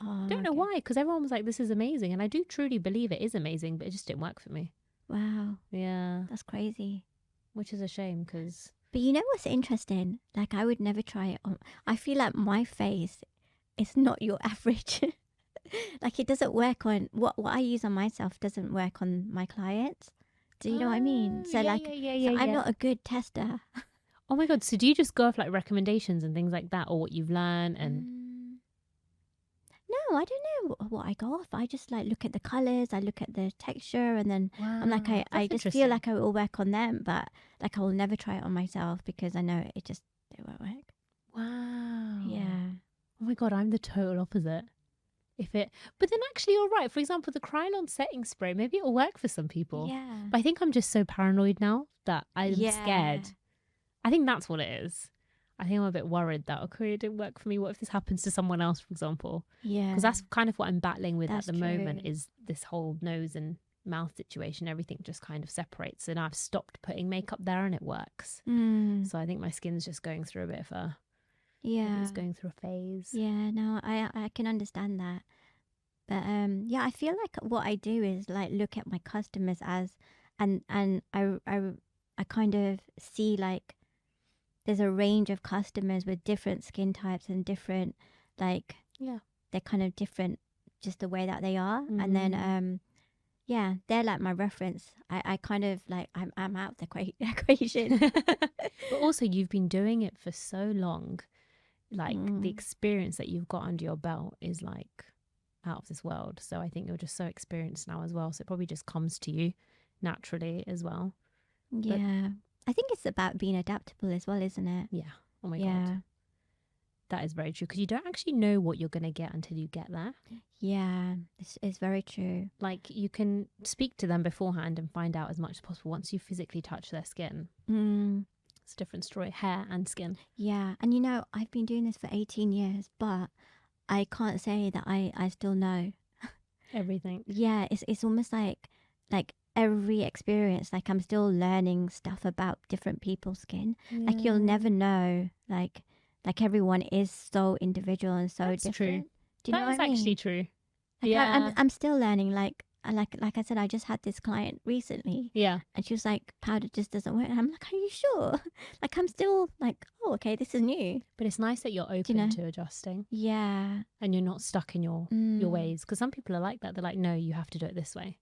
Oh, Don't know okay. why, because everyone was like, this is amazing. And I do truly believe it is amazing, but it just didn't work for me. Wow, Yeah. that's crazy. Which is a shame because But you know what's interesting? Like I would never try it on. I feel like my face is not your average. Like it doesn't work on what I use on myself doesn't work on my clients. Do you know what I mean? So yeah, like, yeah. I'm not a good tester. Oh my God. So do you just go off like recommendations and things like that or what you've learned and No, I don't know what I go off. I just like look at the colors, I look at the texture, and then I'm like, I just feel like I will work on them, but like I will never try it on myself because I know it won't work. Wow. Yeah. Oh my God, I'm the total opposite. But then actually you're right. For example, the Krylon setting spray, maybe it'll work for some people. Yeah. But I think I'm just so paranoid now that I'm Yeah. scared. I think that's what it is. I think I'm a bit worried that, okay, it didn't work for me. What if this happens to someone else, for example? Yeah. Because that's kind of what I'm battling with That's at the moment true. is this whole nose and mouth situation. Everything just kind of separates. So now I've stopped putting makeup there and it works. So I think my skin's just going through a bit of a... Yeah. It's going through a phase. Yeah, no, I can understand that. But yeah, I feel like what I do is like look at my customers as and I kind of see like there's a range of customers with different skin types and different like they're kind of different, just the way that they are. And then they're like my reference. I kind of like I'm out of the equation. But also you've been doing it for so long, like the experience that you've got under your belt is like out of this world. So I think you're just so experienced now as well, so it probably just comes to you naturally as well. Yeah, I think it's about being adaptable as well, isn't it? Yeah. Oh my god, that is very true, because you don't actually know what you're going to get until you get there. Yeah, it's very true. Like you can speak to them beforehand and find out as much as possible. Once you physically touch their skin, it's a different story. Hair and skin. Yeah, and you know, I've been doing this for 18 years, but I can't say that I still know everything. Yeah, it's almost like every experience, like I'm still learning stuff about different people's skin. Like you'll never know, like everyone is so individual and so That's different. True. Do you know what I mean? That's actually true. Like I'm still learning. Like I said, I just had this client recently. Yeah. And she was like, powder just doesn't work. And I'm like, are you sure? Like I'm still like, oh, okay, this is new. But it's nice that you're open to adjusting. Yeah. And you're not stuck in your ways. Because some people are like that. They're like, no, you have to do it this way.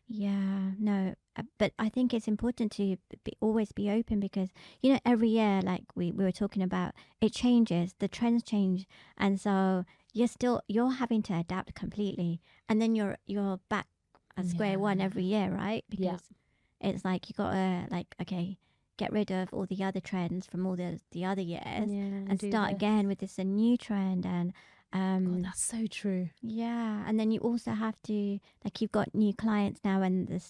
Yeah, no, but I think it's important to always be open, because, you know, every year, like we were talking about, it changes, the trends change. And so you're having to adapt completely. And then you're back at square one every year, right? Because it's like you got to, like, okay, get rid of all the other trends from all the other years and start again with this a new trend. And God, that's so true. Yeah, and then you also have to, like, you've got new clients now, and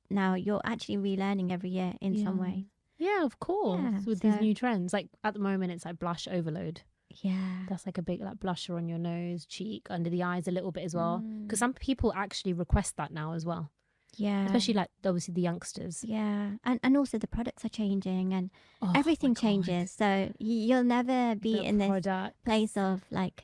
now you're actually relearning every year in some way. Yeah, of course. Yeah, with these new trends, like at the moment, it's like blush overload. Yeah, that's like a big like blusher on your nose, cheek, under the eyes a little bit as well. Because some people actually request that now as well. Yeah, especially like obviously the youngsters. Yeah, and also the products are changing, and everything changes. So you'll never be in this place of like.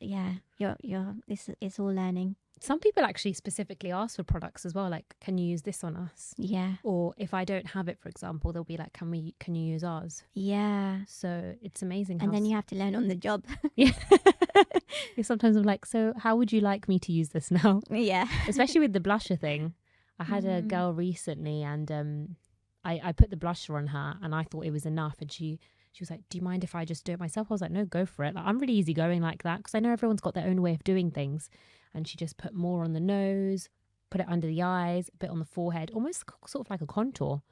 Yeah, it's all learning. Some people actually specifically ask for products as well, like, can you use this on us? Yeah. Or if I don't have it, for example, they'll be like, can you use ours? Yeah. So it's amazing. And then you have to learn on the job. Yeah. Sometimes I'm like, so how would you like me to use this now? Yeah. Especially with the blusher thing. I had a girl recently, and I put the blusher on her, and I thought it was enough, and she was like, do you mind if I just do it myself? I was like, no, go for it. Like, I'm really easygoing like that, because I know everyone's got their own way of doing things. And she just put more on the nose, put it under the eyes, a bit on the forehead, almost sort of like a contour.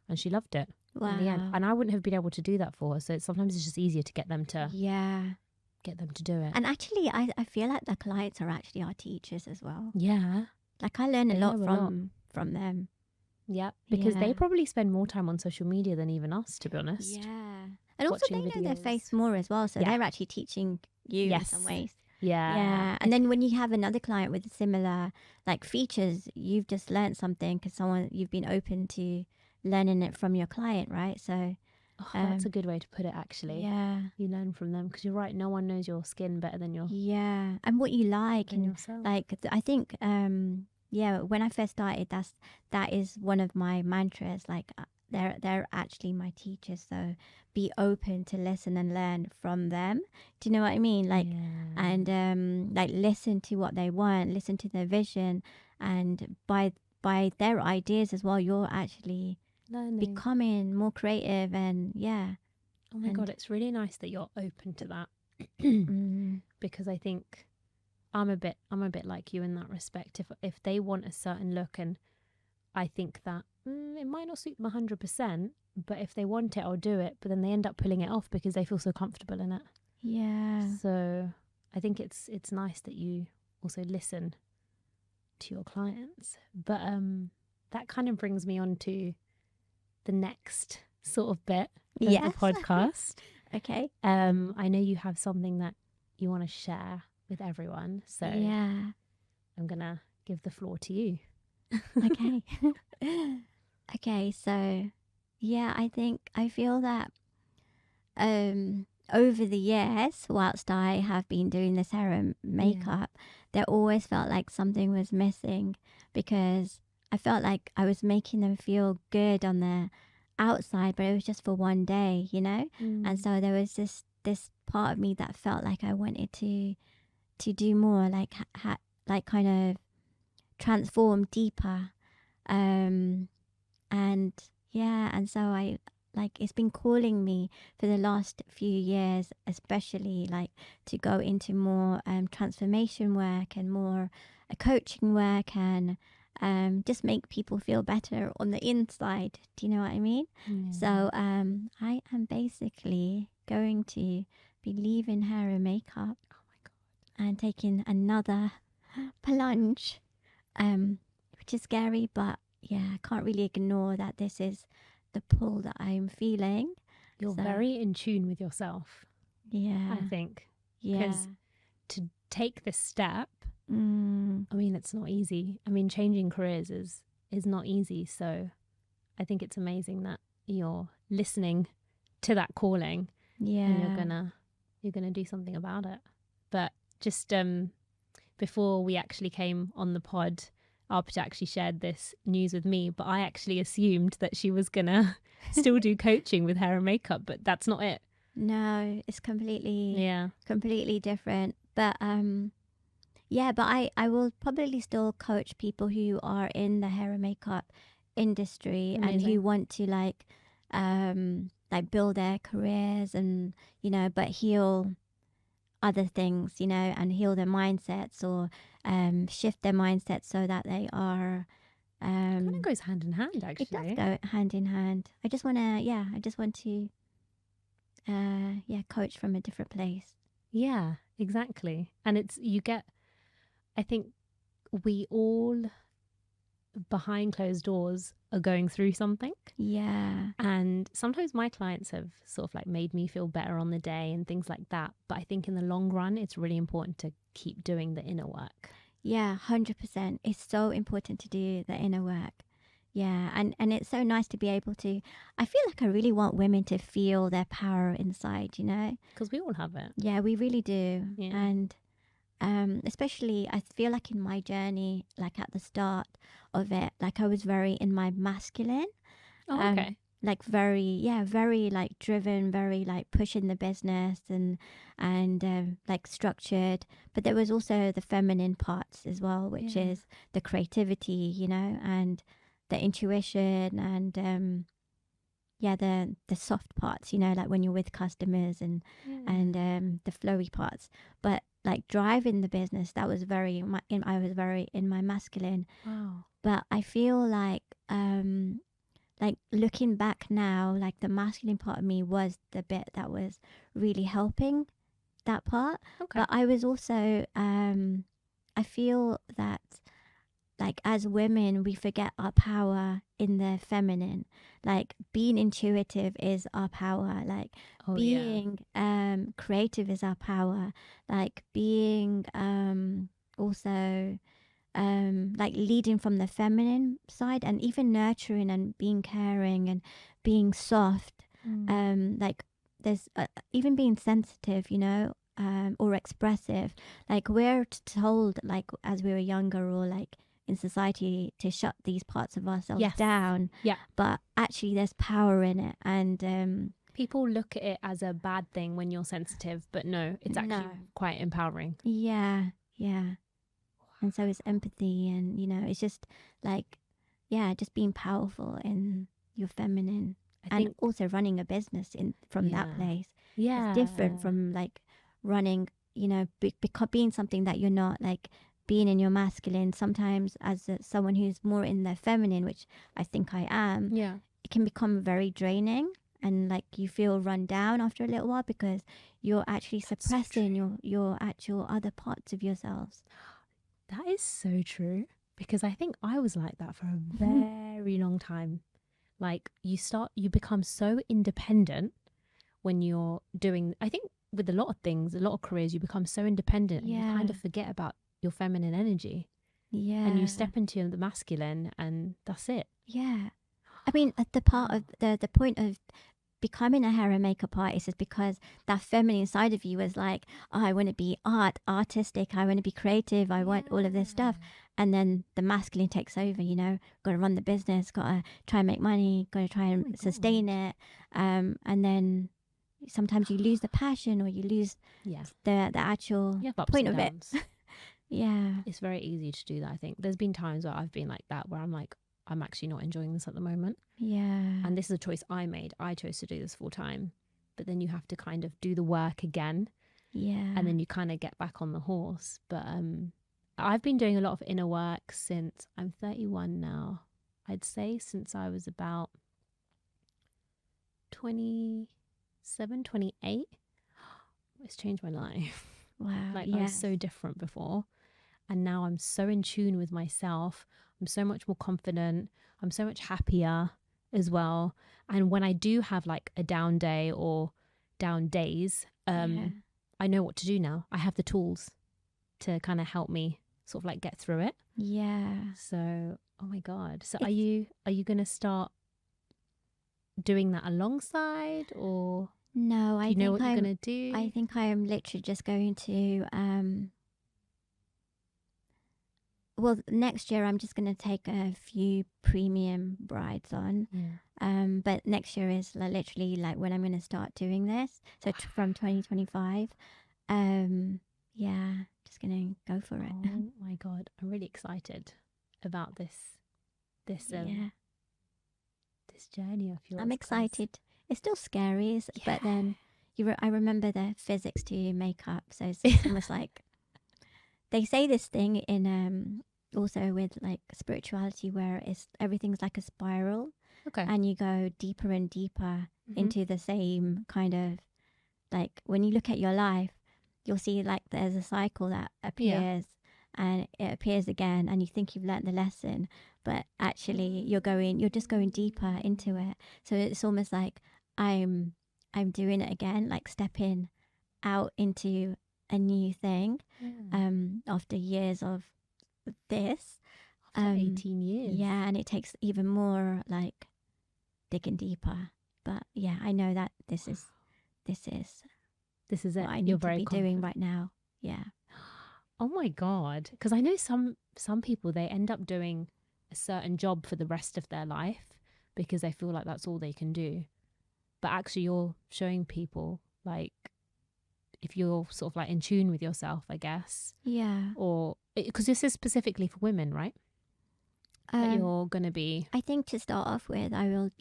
And she loved it. Wow. In the end. And I wouldn't have been able to do that for her. So sometimes it's just easier to get them to do it. And actually, I feel like the clients are actually our teachers as well. Yeah. Like I learn a lot from them. Yeah, because they probably spend more time on social media than even us, to be honest. Yeah. And also they know their face more as well, so they're actually teaching you in some ways. Yeah. Yeah. And then when you have another client with similar like features, you've just learned something because you've been open to learning it from your client, right? So that's a good way to put it, actually. Yeah. You learn from them, because you're right, no one knows your skin better than your and what you like and yourself. Like I think when I first started, that is one of my mantras. Like they're actually my teachers, so be open to listen and learn from them. Do you know what I mean? Like and like listen to what they want, listen to their vision, and by their ideas as well, you're actually becoming more creative. And oh my god, it's really nice that you're open to that. Because I think I'm a bit like you in that respect. If they want a certain look, and I think that it might not suit them 100%, but if they want it, I'll do it. But then they end up pulling it off because they feel so comfortable in it. Yeah. So I think it's nice that you also listen to your clients. But that kind of brings me on to the next sort of bit of the podcast. Okay. I know you have something that you want to share with everyone, so I'm gonna give the floor to you. Okay. Okay, so I feel that over the years, whilst I have been doing this hair and makeup, there always felt like something was missing, because I felt like I was making them feel good on the outside, but it was just for one day, you know. And so there was this part of me that felt like I wanted to do more, like like kind of transform deeper. And yeah, and so I like, it's been calling me for the last few years, especially like to go into more transformation work and more coaching work, and just make people feel better on the inside. Do you know what I mean? So I am basically going to be leaving hair and makeup and taking another plunge, which is scary, but yeah, I can't really ignore that this is the pull that I'm feeling. You're very in tune with yourself. Yeah. I think. Yeah. Because to take this step, I mean, it's not easy. I mean, changing careers is not easy. So I think it's amazing that you're listening to that calling. Yeah. And you're gonna do something about it. But just before we actually came on the pod, Arpita actually shared this news with me, but I actually assumed that she was gonna still do coaching with hair and makeup, but that's not it. No, it's completely different. But yeah, but I will probably still coach people who are in the hair and makeup industry. Amazing. And who want to like build their careers and, you know, but heal other things, you know, and heal their mindsets, or shift their mindsets so that they are kind of goes hand in hand, actually. It does go hand in hand. I just want to coach from a different place. Yeah, exactly. And I think we all behind closed doors are going through something. Yeah. And sometimes my clients have sort of like made me feel better on the day and things like that. But I think in the long run, it's really important to keep doing the inner work. Yeah, 100%. It's so important to do the inner work. Yeah, and it's so nice to be able to, I feel like I really want women to feel their power inside, you know? Because we all have it. Yeah, we really do. Yeah. And especially I feel like in my journey, like at the start of it, like I was very in my masculine. Oh, okay. Like very like driven, very like pushing the business and like structured. But there was also the feminine parts as well, which is the creativity, you know, and the intuition and the soft parts, you know, like when you're with customers and the flowy parts. But like driving the business, that was I was very in my masculine. Wow. But I feel like looking back now, like the masculine part of me was the bit that was really helping that part. Okay. But I was also I feel that like as women, we forget our power in the feminine. Like being intuitive is our power. Like being creative is our power. Like being also like leading from the feminine side, and even nurturing and being caring and being soft. Like there's even being sensitive, you know, or expressive. Like we're told, like as we were younger, or like in society, to shut these parts of ourselves down. Yeah. But actually there's power in it. And people look at it as a bad thing when you're sensitive, but no, it's actually quite empowering. Yeah. Yeah. And so it's empathy, and, you know, it's just like, just being powerful in your feminine. I think also running a business from that place. Yeah. It's different from like running, you know, being something that you're not, like being in your masculine. Sometimes as someone who's more in their feminine, which I think I am, it can become very draining. And like you feel run down after a little while because you're actually suppressing your actual other parts of yourselves. That is so true, because I think I was like that for a very long time. Like you become so independent when you're doing, I think with a lot of things, a lot of careers, you become so independent and you kind of forget about your feminine energy. Yeah. And you step into the masculine and that's it. Yeah. I mean, at the part of the point of becoming a hair and makeup artist is because that feminine side of you was like, oh, I want to be artistic, I want to be creative, I want all of this stuff. And then the masculine takes over, you know, got to run the business, got to try and make money, got to try and sustain it. And then, sometimes you lose the passion or you lose the actual you have ups point and of downs. it. Yeah. It's very easy to do that, I think. There's been times where I've been like that, where I'm like, I'm actually not enjoying this at the moment. Yeah. And this is a choice I made. I chose to do this full time. But then you have to kind of do the work again. Yeah. And then you kind of get back on the horse. But I've been doing a lot of inner work since I'm 31 now. I'd say since I was about 27, 28. It's changed my life. Wow. Like, yes. I was so different before. And now I'm so in tune with myself. I'm so much more confident. I'm so much happier as well. And when I do have like a down day or down days, I know what to do now. I have the tools to kind of help me sort of like get through it. Yeah. So, oh my God. So are you going to start doing that alongside, or no, do you know what you're going to do? I think I am literally just going to well, next year I'm just going to take a few premium brides on. Yeah. But next year is literally like when I'm going to start doing this. So from 2025. Yeah, just going to go for it. Oh my God. I'm really excited about this journey of yours. I'm excited. It's still scary, but then I remember the physics to makeup. So it's almost like they say this thing in also with like spirituality where everything's like a spiral. Okay. And you go deeper and deeper into the same kind of, like when you look at your life, you'll see like there's a cycle that appears and it appears again, and you think you've learnt the lesson, but actually you're just going deeper into it. So it's almost like I'm doing it again, like stepping out into a new thing after years of this. After 18 years. Yeah, and it takes even more like digging deeper. But yeah, I know that this is it. What I need to be doing right now. Yeah. Oh my God. Because I know some people, they end up doing a certain job for the rest of their life because they feel like that's all they can do. But actually you're showing people, like, if you're sort of like in tune with yourself, I guess. Yeah. Or because this is specifically for women, right? That you're going to be. I think to start off with, I will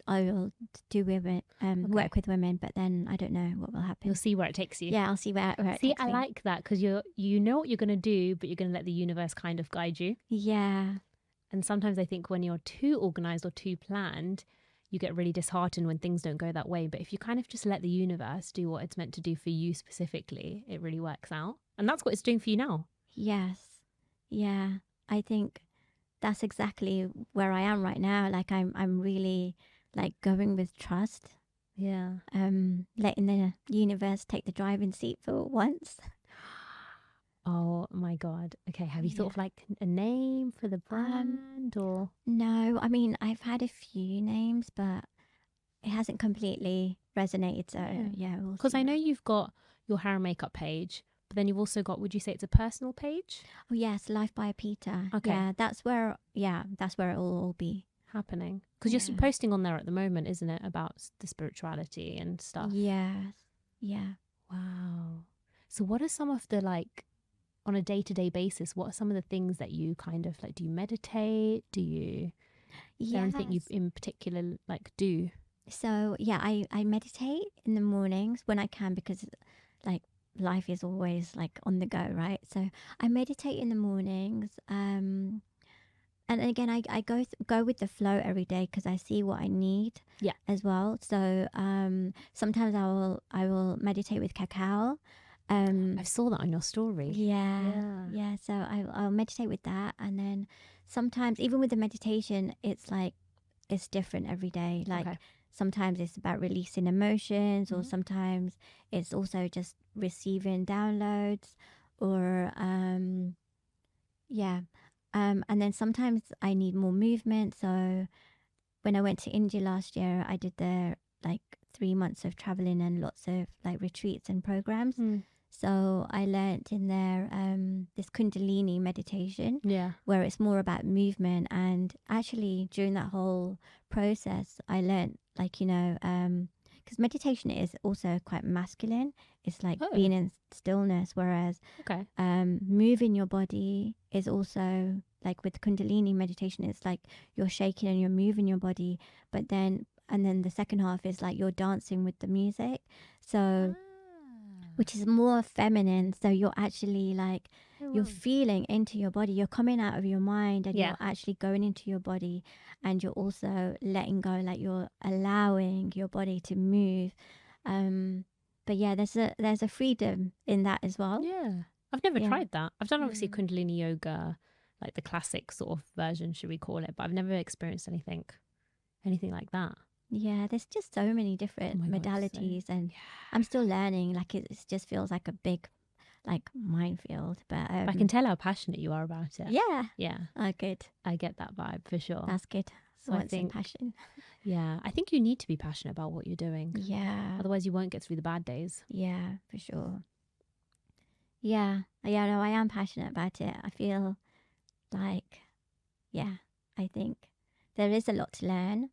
do women, work with women, but then I don't know what will happen. You'll see where it takes you. Yeah, I'll see where it takes me. See, I like that because you know what you're going to do, but you're going to let the universe kind of guide you. Yeah. And sometimes I think when you're too organized or too planned, you get really disheartened when things don't go that way. But if you kind of just let the universe do what it's meant to do for you specifically, it really works out. And that's what it's doing for you now. Yes. Yeah. I think that's exactly where I am right now. Like I'm really like going with trust. Yeah. Letting the universe take the driving seat for once. Oh my God. Okay. Have you thought of like a name for the brand or? No, I mean, I've had a few names, but it hasn't completely resonated. So yeah. Because I know you've got your hair and makeup page, but then you've also got, would you say it's a personal page? Oh yes, Life by Arpita. Okay. Yeah, that's where it will all be happening. Because you're posting on there at the moment, isn't it, about the spirituality and stuff? Yes. Yeah. Wow. So what are some of the, like, on a day-to-day basis, what are some of the things that you kind of like, do you meditate? Is there anything you in particular like do? So yeah, I meditate in the mornings when I can, because like life is always like on the go, right? So I meditate in the mornings. And again, I go with the flow every day because I see what I need as well. So sometimes I will meditate with cacao. I saw that on your story. Yeah. So I'll meditate with that, and then sometimes even with the meditation, it's like it's different every day. Like sometimes it's about releasing emotions, or sometimes it's also just receiving downloads, or and then sometimes I need more movement. So when I went to India last year, I did the like 3 months of traveling and lots of like retreats and programs. So I learnt in there this Kundalini meditation, where it's more about movement. And actually during that whole process, I learnt, like, because meditation is also quite masculine. It's like Oh. being in stillness, whereas Okay. moving your body is also like with Kundalini meditation. It's like you're shaking and you're moving your body, but then and then the second half is like you're dancing with the music. So which is more feminine. So you're actually like you're feeling into your body. You're coming out of your mind and you're actually going into your body, and you're also letting go. Like you're allowing your body to move. But yeah, there's a freedom in that as well. Yeah. I've never Yeah. tried that. I've done obviously Kundalini yoga, like the classic sort of version, should we call it? But I've never experienced anything like that. Yeah, there's just so many different modalities, and I'm still learning. Like it just feels like a big, like minefield. But I can tell how passionate you are about it. Yeah. Yeah. Oh, good. I get that vibe for sure. That's good. So I think passion. Yeah, I think you need to be passionate about what you're doing. Yeah. Otherwise, you won't get through the bad days. Yeah, for sure. Yeah. Yeah, no, I am passionate about it. I feel like, yeah, I think there is a lot to learn.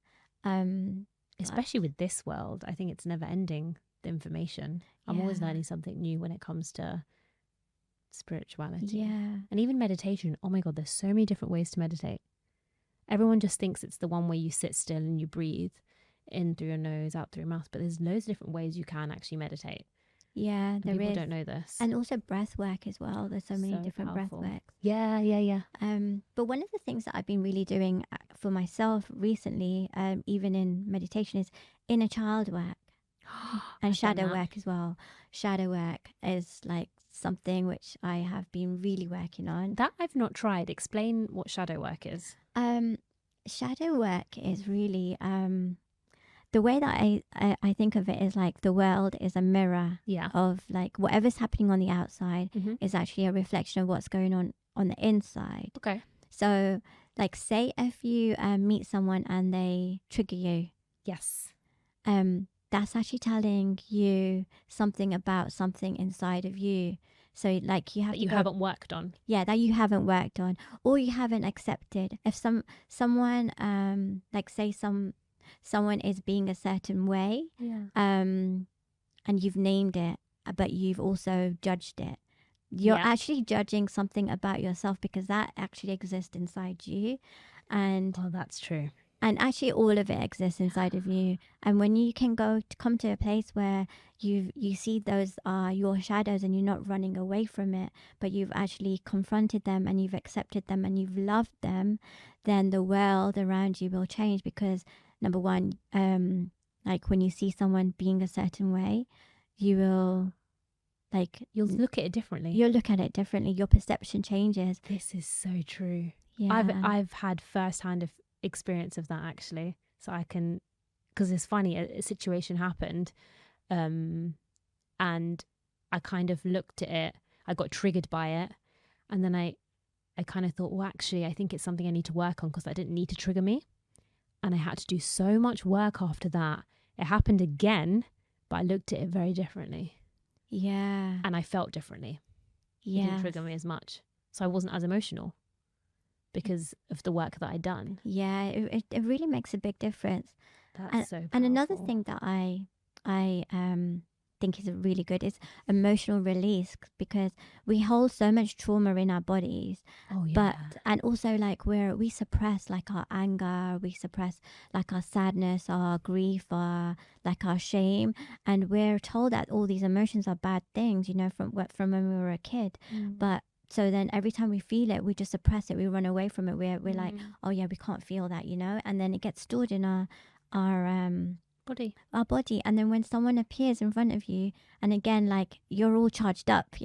Especially with this world, I think it's never ending, the information. I'm always learning something new when it comes to spirituality. Yeah. And even meditation. Oh my God, there's so many different ways to meditate. Everyone just thinks it's the one where you sit still and you breathe in through your nose, out through your mouth. But there's loads of different ways you can actually meditate. Yeah, there is. People don't know this. And also breath work as well. There's so many different powerful. breath works. Yeah. But one of the things that I've been really doing for myself recently, even in meditation, is inner child work and shadow work as well. Shadow work is like something which I have been really working on. That I've not tried. Explain what shadow work is. Shadow work is really the way that I think of it is like the world is a mirror of like whatever's happening on the outside is actually a reflection of what's going on the inside. Okay. So like say if you meet someone and they trigger you. Yes. That's actually telling you something about something inside of you. So like you have that you haven't worked on. Yeah, that you haven't worked on or you haven't accepted. If someone like say someone is being a certain way, and you've named it, but you've also judged it. You're actually judging something about yourself because that actually exists inside you. And oh, that's true. And actually all of it exists inside of you. And when you can come to a place where you see those are your shadows and you're not running away from it, but you've actually confronted them and you've accepted them and you've loved them, then the world around you will change because number one, like when you see someone being a certain way, you will you'll look at it differently. You'll look at it differently. Your perception changes. This is so true. Yeah. I've had first-hand experience of that actually. So I can, because it's funny, a situation happened, and I kind of looked at it. I got triggered by it, and then I kind of thought, well, actually, I think it's something I need to work on because that didn't need to trigger me. And I had to do so much work after that. It happened again, but I looked at it very differently. Yeah. And I felt differently. Yeah. It didn't trigger me as much. So I wasn't as emotional because of the work that I'd done. Yeah, it really makes a big difference. That's so powerful. And another thing that I think is really good is emotional release because we hold so much trauma in our bodies. Oh yeah. And also like we suppress like our anger, we suppress like our sadness, our grief, our shame, and we're told that all these emotions are bad things, from when we were a kid. But so then every time we feel it, we just suppress it, we run away from it. We're like, oh yeah, we can't feel that, and then it gets stored in our body. And then when someone appears in front of you, and again, like you're all charged up,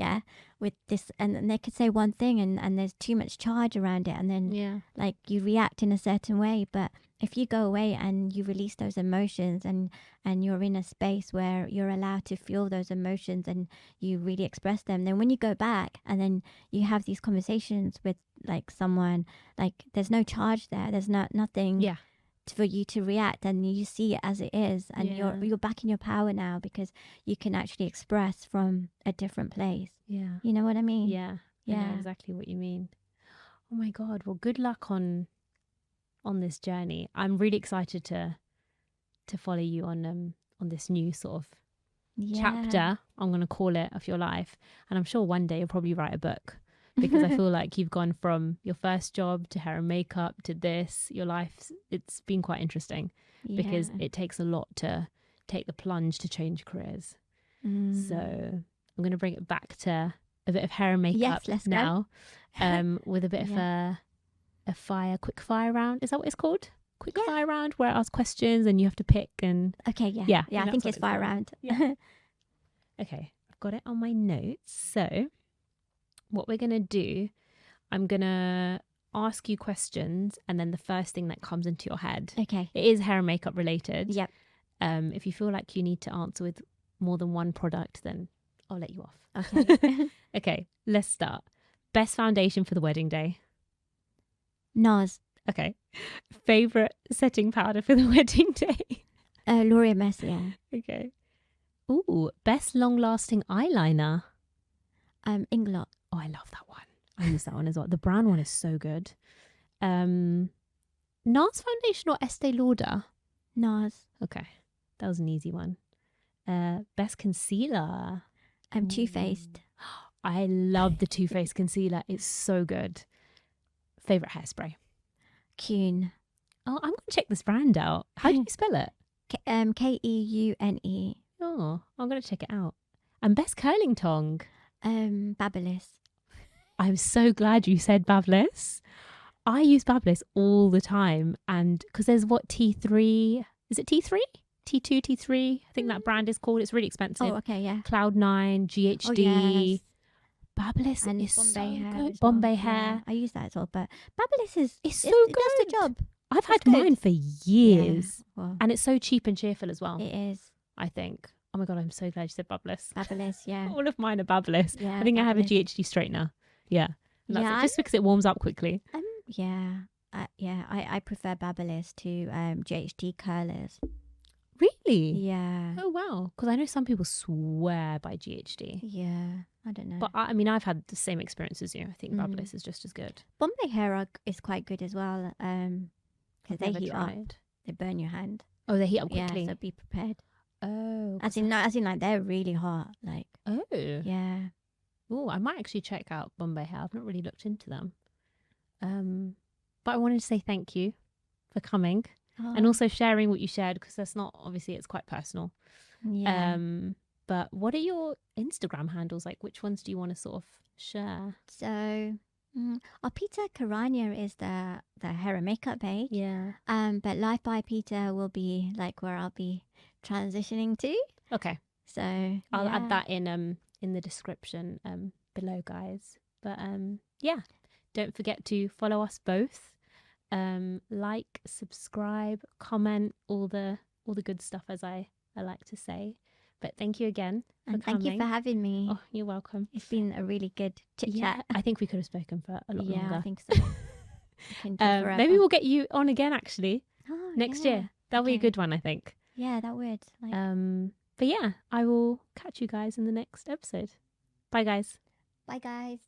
with this, and then they could say one thing and there's too much charge around it, and then like you react in a certain way. But if you go away and you release those emotions and you're in a space where you're allowed to feel those emotions and you really express them, then when you go back and then you have these conversations with like someone, like there's no charge there, there's nothing for you to react, and you see it as it is, and you're back in your power now because you can actually express from a different place. Yeah. You know what I mean? Yeah. I know exactly what you mean. Oh my God. Well, good luck on this journey. I'm really excited to follow you on this new sort of Yeah. chapter, I'm going to call it, of your life. And I'm sure one day you'll probably write a book, because I feel like you've gone from your first job to hair and makeup to this. Your life, it's been quite interesting, because it takes a lot to take the plunge to change careers. So I'm going to bring it back to a bit of hair and makeup now, with a bit of a quick fire round. Is that what it's called? Quick fire round, where I ask questions and you have to pick. And okay, I think it's fire round. Yeah. Okay, I've got it on my notes. So what we're going to do, I'm going to ask you questions, and then the first thing that comes into your head. Okay. It is hair and makeup related. Yep. If you feel like you need to answer with more than one product, then I'll let you off. Okay. Okay, let's start. Best foundation for the wedding day? NARS. Okay. Favorite setting powder for the wedding day? Laura Mercier. Okay. Ooh, best long-lasting eyeliner? Inglot. Oh, I love that one. I use that one as well. The brown one is so good. NARS foundation or Estee Lauder? NARS. Okay, that was an easy one. Best concealer? Too Faced. I love the Too Faced concealer. It's so good. Favorite hairspray? Kuhn. Oh, I'm going to check this brand out. How do you spell it? Keune. Oh, I'm going to check it out. And best curling tong? Babyliss. I'm so glad you said Babyliss. I use Babyliss all the time. And because there's T3? Is it T3? T2, T3? I think that brand is called. It's really expensive. Oh, okay, yeah. Cloud9, GHD. Oh, yes. Babyliss and is Bombay so hair good. as well. Bombay Yeah, hair. I use that as well, but Babyliss is It's so it good. does the job. I've had good. mine for years. Yeah, well, And it's so cheap and cheerful as well, it is. I think. Oh my God, I'm so glad you said Babyliss. Babyliss, yeah. All of mine are Babyliss. Yeah, I think I have a Babyliss. GHD straightener. Yeah. And that's Yeah, it, just because it warms up quickly. I prefer Babyliss to GHD curlers. Really? Yeah. Oh, wow. Because I know some people swear by GHD. Yeah, I don't know. But I mean, I've had the same experience as you. I think Babyliss is just as good. Bombay hair is quite good as well. Because they heat up. They burn your hand. Oh, they heat up quickly. Yeah, so be prepared. Oh. As in like they're really hot. Like. Oh. Yeah. Oh, I might actually check out Bombay hair. I've not really looked into them. But I wanted to say thank you for coming and also sharing what you shared, because that's not, obviously it's quite personal. Yeah. But what are your Instagram handles? Like, which ones do you want to sort of share? So, Arpita Karania is the hair and makeup page. Yeah. But Life by Arpita will be like where I'll be transitioning to. Okay. So I'll add that in the description below, guys. But yeah, don't forget to follow us both. Like, subscribe, comment, all the good stuff, as I like to say. But thank you again for and coming. thank you for having me. Oh, you're welcome. It's been a really good chit chat. I think we could have spoken for a lot longer. Yeah, I think so. Maybe we'll get you on again actually next yeah. year. That'll be a good one, I think. Yeah, that would. But yeah, I will catch you guys in the next episode. Bye, guys. Bye, guys.